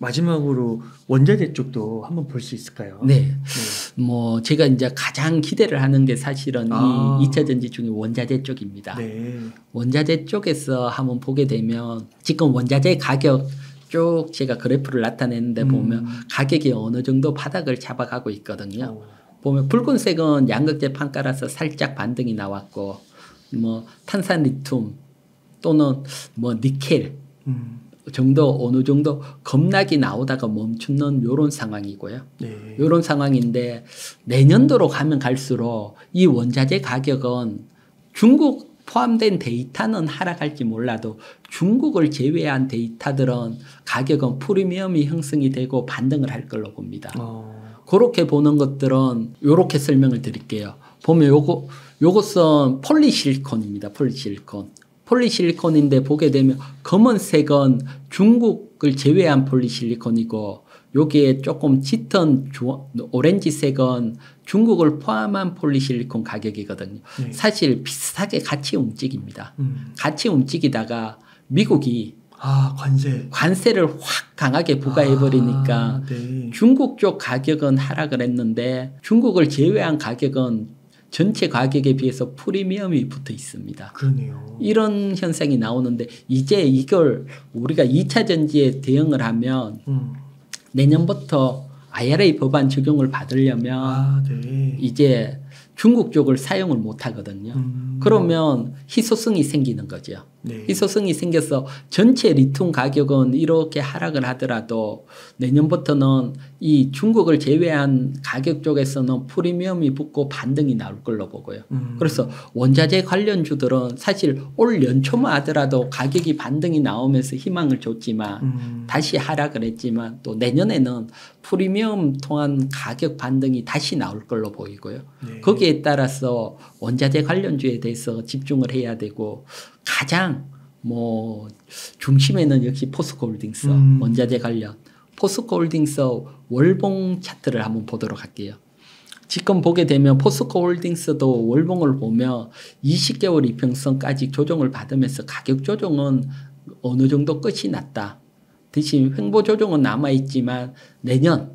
마지막으로 원자재 쪽도 한번 볼 수 있을까요? 네. 뭐 제가 이제 가장 기대를 하는 게 사실은 이 2차 전지 중에 원자재 쪽입니다. 네. 원자재 쪽에서 한번 보게 되면 지금 원자재 가격 쭉 제가 그래프를 나타내는데 보면 가격이 어느 정도 바닥을 잡아가고 있거든요. 보면 붉은색은 양극재 판가라서 살짝 반등이 나왔고 뭐 탄산 리튬 또는 뭐 니켈 정도 어느 정도 급락이 나오다가 멈추는 요런 상황이고요. 네. 요런 상황인데 내년도로 가면 갈수록 이 원자재 가격은 중국 포함된 데이터는 하락할지 몰라도 중국을 제외한 데이터들은 가격은 프리미엄이 형성이 되고 반등을 할 걸로 봅니다. 그렇게 보는 것들은 요렇게 설명을 드릴게요. 보면 요것은 폴리실리콘입니다. 폴리실리콘인데 보게 되면 검은색은 중국을 제외한 폴리실리콘이고 여기에 조금 짙은 오렌지색은 중국을 포함한 폴리실리콘 가격이거든요. 네. 사실 비슷하게 같이 움직입니다. 같이 움직이다가 미국이 관세를 확 강하게 부과해버리니까 네. 중국 쪽 가격은 하락을 했는데 중국을 제외한 가격은 전체 가격에 비해서 프리미엄이 붙어 있습니다. 그러네요. 이런 현상이 나오는데 이제 이걸 우리가 2차 전지에 대응을 하면 내년부터 IRA 법안 적용을 받으려면 네. 이제 중국 쪽을 사용을 못 하거든요. 그러면 희소성이 생기는 거죠. 네. 희소성이 생겨서 전체 리튬 가격은 이렇게 하락을 하더라도 내년부터는 이 중국을 제외한 가격 쪽에서는 프리미엄이 붙고 반등이 나올 걸로 보고요. 그래서 원자재 관련주들은 사실 올 연초만 하더라도 가격이 반등이 나오면서 희망을 줬지만 다시 하락을 했지만 또 내년에는 프리미엄 통한 가격 반등이 다시 나올 걸로 보이고요. 네. 거기에 따라서 원자재 관련주에 대해서 집중을 해야 되고 가장 뭐 중심에는 역시 포스코홀딩스 원자재 관련 포스코홀딩스 월봉 차트를 한번 보도록 할게요. 지금 보게 되면 포스코홀딩스도 월봉을 보면 20개월 이평선까지 조정을 받으면서 가격 조정은 어느 정도 끝이 났다. 대신 횡보 조정은 남아있지만 내년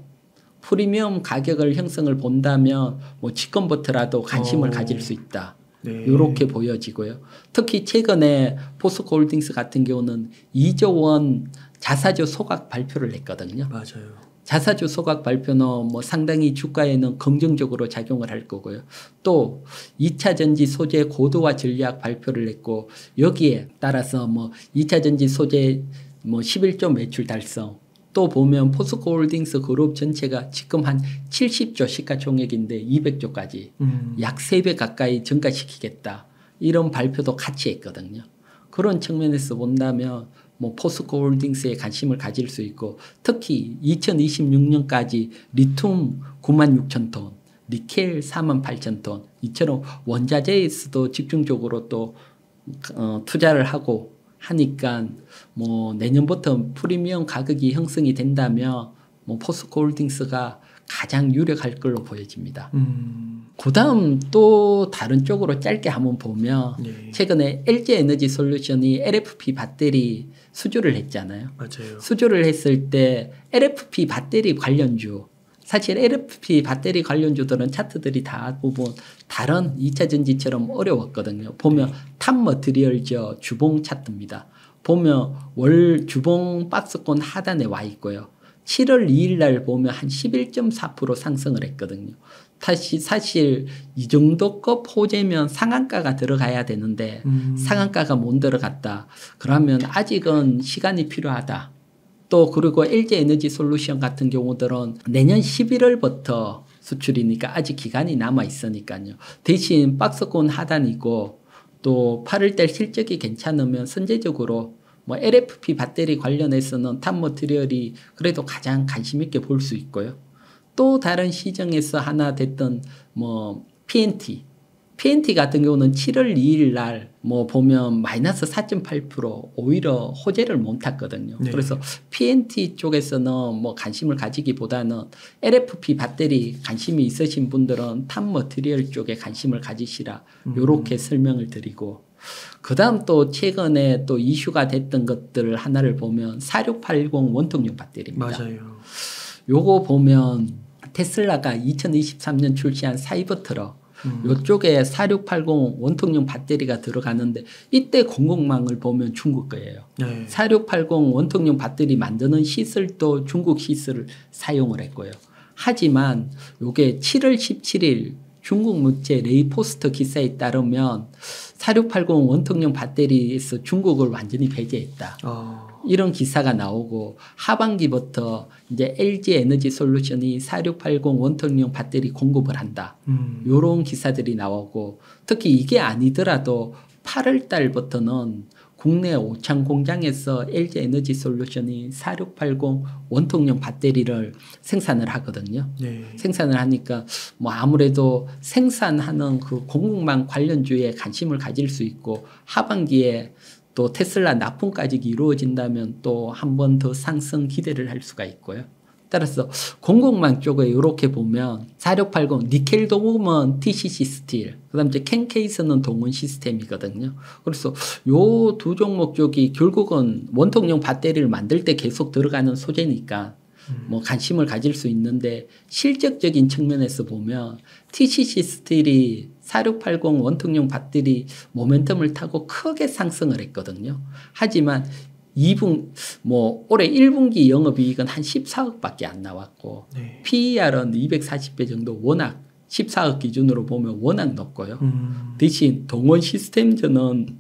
프리미엄 가격을 형성을 본다면 뭐 지금부터라도 관심을 가질 수 있다. 네. 이렇게 보여지고요. 특히 최근에 포스코홀딩스 같은 경우는 2조 원 자사주 소각 발표를 했거든요. 맞아요. 자사주 소각 발표는 뭐 상당히 주가에는 긍정적으로 작용을 할 거고요. 또 2차 전지 소재 고도화 전략 발표를 했고 여기에 따라서 뭐 2차 전지 소재 뭐 11조 매출 달성 또 보면 포스코홀딩스 그룹 전체가 지금 한 70조 시가총액인데 200조까지 약 3배 가까이 증가시키겠다. 이런 발표도 같이 했거든요. 그런 측면에서 본다면 뭐 포스코홀딩스에 관심을 가질 수 있고 특히 2026년까지 리튬 96,000톤, 니켈 48,000톤 이처럼 원자재에서도 집중적으로 또 투자를 하고 하니까 뭐 내년부터 프리미엄 가격이 형성이 된다면 뭐 포스코홀딩스가 가장 유력할 걸로 보여집니다. 그다음 또 다른 쪽으로 짧게 한번 보면 네. 최근에 LG에너지솔루션이 LFP 배터리 수주를 했잖아요. 맞아요. 수주를 했을 때 LFP 배터리 관련주 사실 LFP 배터리 관련주들은 차트들이 대부분 다른 2차 전지처럼 어려웠거든요. 보면 탑 머티리얼즈 주봉 차트입니다. 보면 월 주봉 박스권 하단에 와 있고요. 7월 2일 날 보면 한 11.4% 상승을 했거든요. 사실 이 정도 급 호재면 상한가가 들어가야 되는데 상한가가 못 들어갔다. 그러면 아직은 시간이 필요하다. 또 그리고 LG에너지솔루션 같은 경우들은 내년 11월부터 수출이니까 아직 기간이 남아 있으니까요. 대신 박스권 하단이고 또 8월달 실적이 괜찮으면 선제적으로 뭐 LFP 배터리 관련해서는 탑 머티리얼이 그래도 가장 관심 있게 볼 수 있고요. 또 다른 시장에서 하나 됐던 뭐 PNT 같은 경우는 7월 2일 날 뭐 보면 마이너스 4.8% 오히려 호재를 못 탔거든요. 네. 그래서 PNT 쪽에서는 뭐 관심을 가지기보다는 LFP 배터리 관심이 있으신 분들은 탑 머티리얼 쪽에 관심을 가지시라 이렇게 설명을 드리고 그다음 또 최근에 또 이슈가 됐던 것들 하나를 보면 4680 원통형 배터리입니다. 맞아요. 요거 보면 테슬라가 2023년 출시한 사이버 트럭 요쪽에 4680 원통형 배터리가 들어가는데 이때 공급망을 보면 중국 거예요. 네. 4680 원통형 배터리 만드는 시설도 중국 시설을 사용을 했고요. 하지만 요게 7월 17일 중국 물체 레이포스트 기사에 따르면 4680 원통형 배터리에서 중국을 완전히 배제했다. 이런 기사가 나오고 하반기부터 이제 LG 에너지 솔루션이 4680 원통형 배터리 공급을 한다. 이런 기사들이 나오고 특히 이게 아니더라도 8월 달부터는 국내 오창 공장에서 LG 에너지 솔루션이 4680 원통형 배터리를 생산을 하거든요. 네. 생산을 하니까 뭐 아무래도 생산하는 그 공급망 관련주에 관심을 가질 수 있고 하반기에 또 테슬라 납품까지 이루어진다면 또 한 번 더 상승 기대를 할 수가 있고요. 따라서 공급망 쪽에 이렇게 보면 4680 니켈 도금은 TCC 스틸, 그다음 이제 캔케이스는 동원 시스템이거든요. 그래서 요 두 종목 쪽이 결국은 원통형 배터리를 만들 때 계속 들어가는 소재니까 뭐 관심을 가질 수 있는데 실적적인 측면에서 보면 TCC 스틸이 4680 원통형 배터리 모멘텀을 타고 크게 상승을 했거든요. 하지만 올해 1분기 영업이익은 한 14억밖에 안 나왔고, 네. PER은 240배 정도 워낙 14억 기준으로 보면 워낙 높고요. 대신 동원 시스템즈는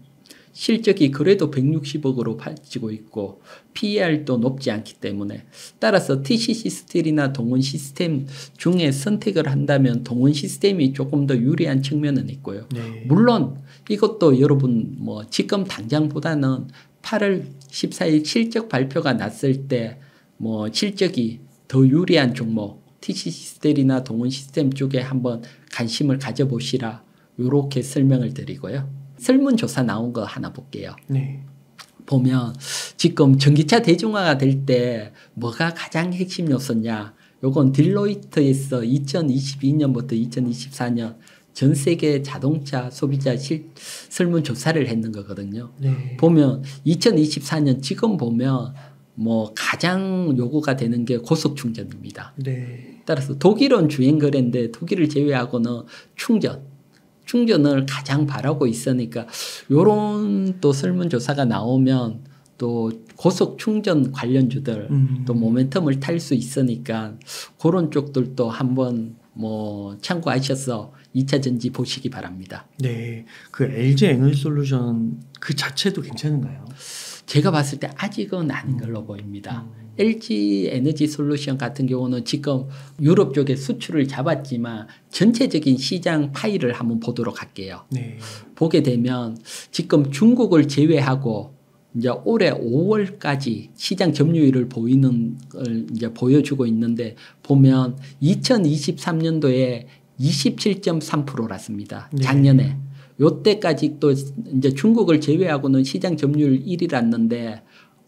실적이 그래도 160억으로 팔지고 있고 PER도 높지 않기 때문에 따라서 TCC 스틸이나 동원 시스템 중에 선택을 한다면 동원 시스템이 조금 더 유리한 측면은 있고요. 네. 물론 이것도 여러분 뭐 지금 당장보다는 8월 14일 실적 발표가 났을 때 뭐 실적이 더 유리한 종목 TCC 스틸이나 동원 시스템 쪽에 한번 관심을 가져보시라 이렇게 설명을 드리고요. 설문조사 나온 거 하나 볼게요. 네. 보면 지금 전기차 대중화가 될 때 뭐가 가장 핵심 요소냐. 요건 딜로이트에서 2022년부터 2024년 전 세계 자동차 소비자 설문조사를 했는 거거든요. 네. 보면 2024년 지금 보면 뭐 가장 요구가 되는 게 고속 충전입니다. 네. 따라서 독일은 주행 거래인데 독일을 제외하고는 충전을 가장 바라고 있으니까 요런 또 설문조사가 나오면 또 고속 충전 관련주들 또 모멘텀을 탈 수 있으니까 그런 쪽들도 한번 뭐 참고하셔서 2차 전지 보시기 바랍니다. 네. 그 LG 에너지 솔루션 그 자체도 괜찮은가요? 제가 봤을 때 아직은 아닌 걸로 보입니다. LG 에너지 솔루션 같은 경우는 지금 유럽 쪽에 수출을 잡았지만 전체적인 시장 파이를 한번 보도록 할게요. 네. 보게 되면 지금 중국을 제외하고 이제 올해 5월까지 시장 점유율을 보이는 걸 이제 보여주고 있는데 보면 2023년도에 27.3%랐습니다. 네. 작년에. 요때까지 또 이제 중국을 제외하고는 시장 점유율 1위랐는데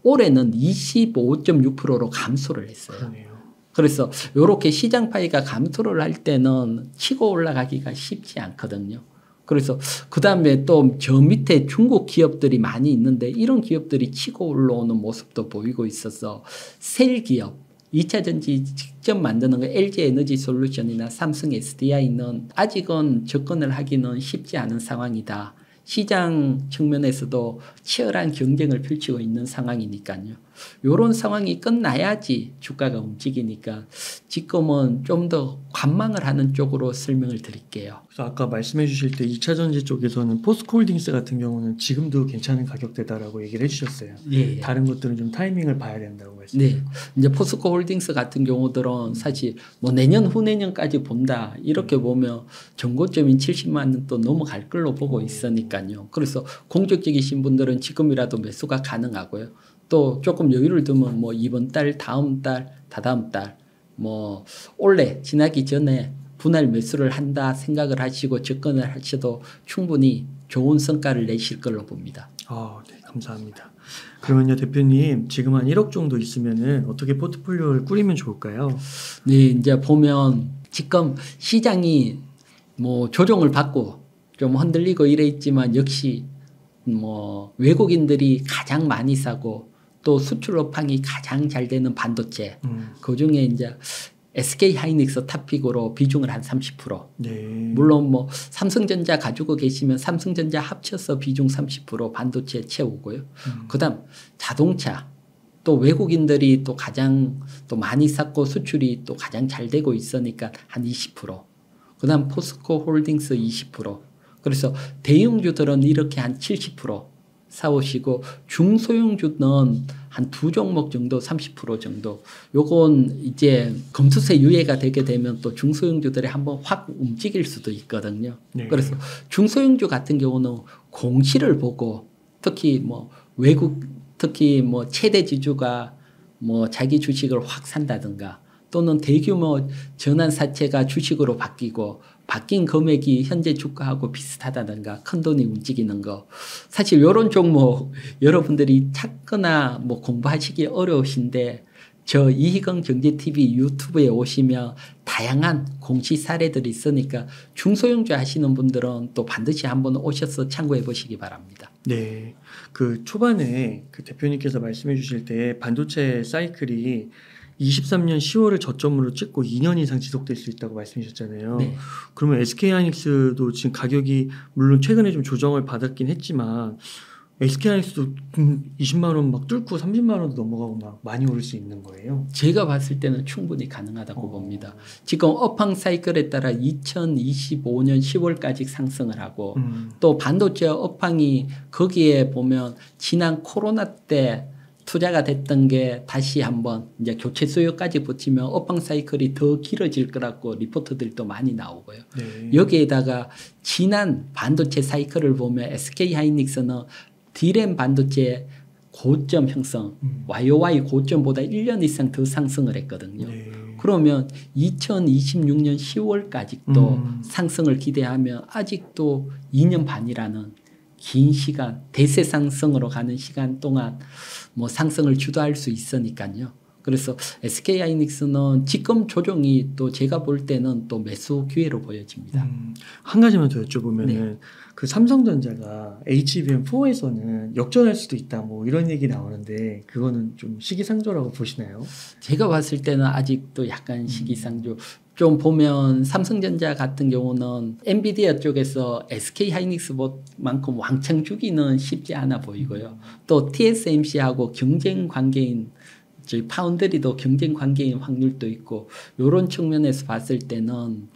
올해는 25.6%로 감소를 했어요. 그러네요. 그래서 이렇게 시장 파이가 감소를 할 때는 치고 올라가기가 쉽지 않거든요. 그래서 그 다음에 또 저 밑에 중국 기업들이 많이 있는데 이런 기업들이 치고 올라오는 모습도 보이고 있어서 셀 기업, 2차 전지 직접 만드는 거 LG 에너지 솔루션이나 삼성 SDI는 아직은 접근을 하기는 쉽지 않은 상황이다. 시장 측면에서도 치열한 경쟁을 펼치고 있는 상황이니까요. 이런 상황이 끝나야지 주가가 움직이니까 지금은 좀 더 관망을 하는 쪽으로 설명을 드릴게요. 그래서 아까 말씀해 주실 때 2차 전지 쪽에서는 포스코홀딩스 같은 경우는 지금도 괜찮은 가격대다라고 얘기를 해주셨어요. 예. 다른 것들은 좀 타이밍을 봐야 된다고 말씀해 네. 이제 포스코 홀딩스 같은 경우들은 사실 뭐 내년 후내년까지 본다. 이렇게 보면 정고점인 70만 원 또 넘어갈 걸로 보고 있으니까요. 그래서 공격적이신 분들은 지금이라도 매수가 가능하고요. 또 조금 여유를 두면 뭐 이번 달, 다음 달, 다다음 달, 뭐 올해 지나기 전에 분할 매수를 한다 생각을 하시고 접근을 하셔도 충분히 좋은 성과를 내실 걸로 봅니다. 네, 감사합니다. 그러면요, 대표님, 지금 한 1억 정도 있으면은 어떻게 포트폴리오를 꾸리면 좋을까요? 네, 이제 보면 지금 시장이 뭐 조정을 받고 좀 흔들리고 이래 있지만 역시 뭐 외국인들이 가장 많이 사고 또 수출 업황이 가장 잘 되는 반도체 그중에 이제 SK 하이닉스 탑픽으로 비중을 한 30%. 네. 물론 뭐 삼성전자 가지고 계시면 삼성전자 합쳐서 비중 30% 반도체 채우고요. 그다음 자동차 또 외국인들이 또 가장 또 많이 샀고 수출이 또 가장 잘 되고 있으니까 한 20%. 그다음 포스코 홀딩스 20%. 그래서 대형주들은 이렇게 한 70% 사오시고 중소형주는 한 두 종목 정도 30% 정도. 요건 이제 검투세 유예가 되게 되면 또 중소형주들이 한번 확 움직일 수도 있거든요. 네. 그래서 중소형주 같은 경우는 공시를 보고 특히 뭐 외국 특히 뭐 최대 지주가 뭐 자기 주식을 확 산다든가 또는 대규모 전환사채가 주식으로 바뀌고 바뀐 금액이 현재 주가하고 비슷하다든가 큰 돈이 움직이는 거. 사실 이런 종목 여러분들이 찾거나 뭐 공부하시기 어려우신데 저 이희경 경제TV 유튜브에 오시면 다양한 공시 사례들이 있으니까 중소형주 하시는 분들은 또 반드시 한번 오셔서 참고해 보시기 바랍니다. 네. 그 초반에 그 대표님께서 말씀해 주실 때 반도체 사이클이 23년 10월을 저점으로 찍고 2년 이상 지속될 수 있다고 말씀해 주셨잖아요. 네. 그러면 SK하이닉스도 지금 가격이 물론 최근에 좀 조정을 받았긴 했지만 SK하이닉스도 20만 원 막 뚫고 30만 원도 넘어가고 막 많이 오를 수 있는 거예요. 제가 봤을 때는 충분히 가능하다고 봅니다. 지금 업황 사이클에 따라 2025년 10월까지 상승을 하고 또 반도체 업황이 거기에 보면 지난 코로나 때 투자가 됐던 게 다시 한번 이제 교체 수요까지 붙이면 업황 사이클이 더 길어질 거라고 리포트들도 많이 나오고요. 네. 여기에다가 지난 반도체 사이클을 보면 SK 하이닉스는 D램 반도체 고점 형성, YOY 고점보다 1년 이상 더 상승을 했거든요. 네. 그러면 2026년 10월까지 또 상승을 기대하면 아직도 2년 반이라는 긴 시간, 대세 상승으로 가는 시간 동안 뭐 상승을 주도할 수 있으니까요. 그래서 SK 하이닉스는 지금 조정이 또 제가 볼 때는 또 매수 기회로 보여집니다. 한 가지만 더 여쭤보면은 네. 그 삼성전자가 HBM4에서는 역전할 수도 있다 뭐 이런 얘기 나오는데 그거는 좀 시기상조라고 보시나요? 제가 봤을 때는 아직도 약간 시기상조. 좀 보면 삼성전자 같은 경우는 엔비디아 쪽에서 SK 하이닉스만큼 왕창 주기는 쉽지 않아 보이고요. 또 TSMC하고 경쟁 관계인 저희 파운드리도 경쟁 관계인 확률도 있고 이런 측면에서 봤을 때는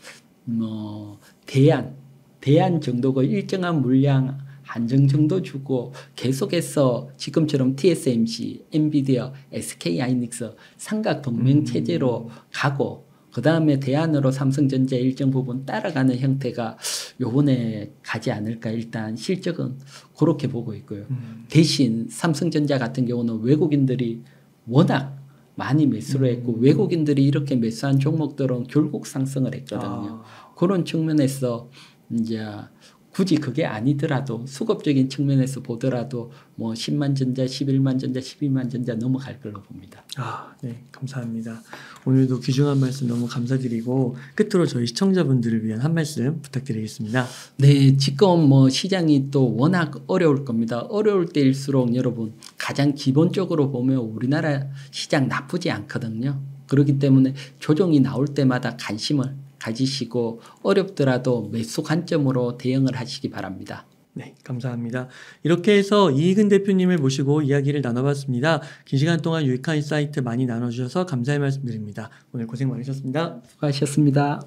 뭐 대안 정도가 일정한 물량 한정 정도 주고 계속해서 지금처럼 TSMC, 엔비디아, SK 하이닉스 삼각 동맹 체제로 가고 그 다음에 대안으로 삼성전자 일정 부분 따라가는 형태가 요번에 가지 않을까 일단 실적은 그렇게 보고 있고요. 대신 삼성전자 같은 경우는 외국인들이 워낙 많이 매수를 했고 외국인들이 이렇게 매수한 종목들은 결국 상승을 했거든요. 그런 측면에서 이제 굳이 그게 아니더라도 수급적인 측면에서 보더라도 뭐 10만 전자, 11만 전자, 12만 전자 넘어갈 걸로 봅니다. 네, 감사합니다. 오늘도 귀중한 말씀 너무 감사드리고 끝으로 저희 시청자분들을 위한 한 말씀 부탁드리겠습니다. 네, 지금 뭐 시장이 또 워낙 어려울 겁니다. 어려울 때일수록 여러분 가장 기본적으로 보면 우리나라 시장 나쁘지 않거든요. 그렇기 때문에 조정이 나올 때마다 관심을 가지시고 어렵더라도 매수 관점으로 대응을 하시기 바랍니다. 네, 감사합니다. 이렇게 해서 이희근 대표님을 모시고 이야기를 나눠봤습니다. 긴 시간 동안 유익한 인사이트 많이 나눠주셔서 감사의 말씀드립니다. 오늘 고생 많으셨습니다. 수고하셨습니다.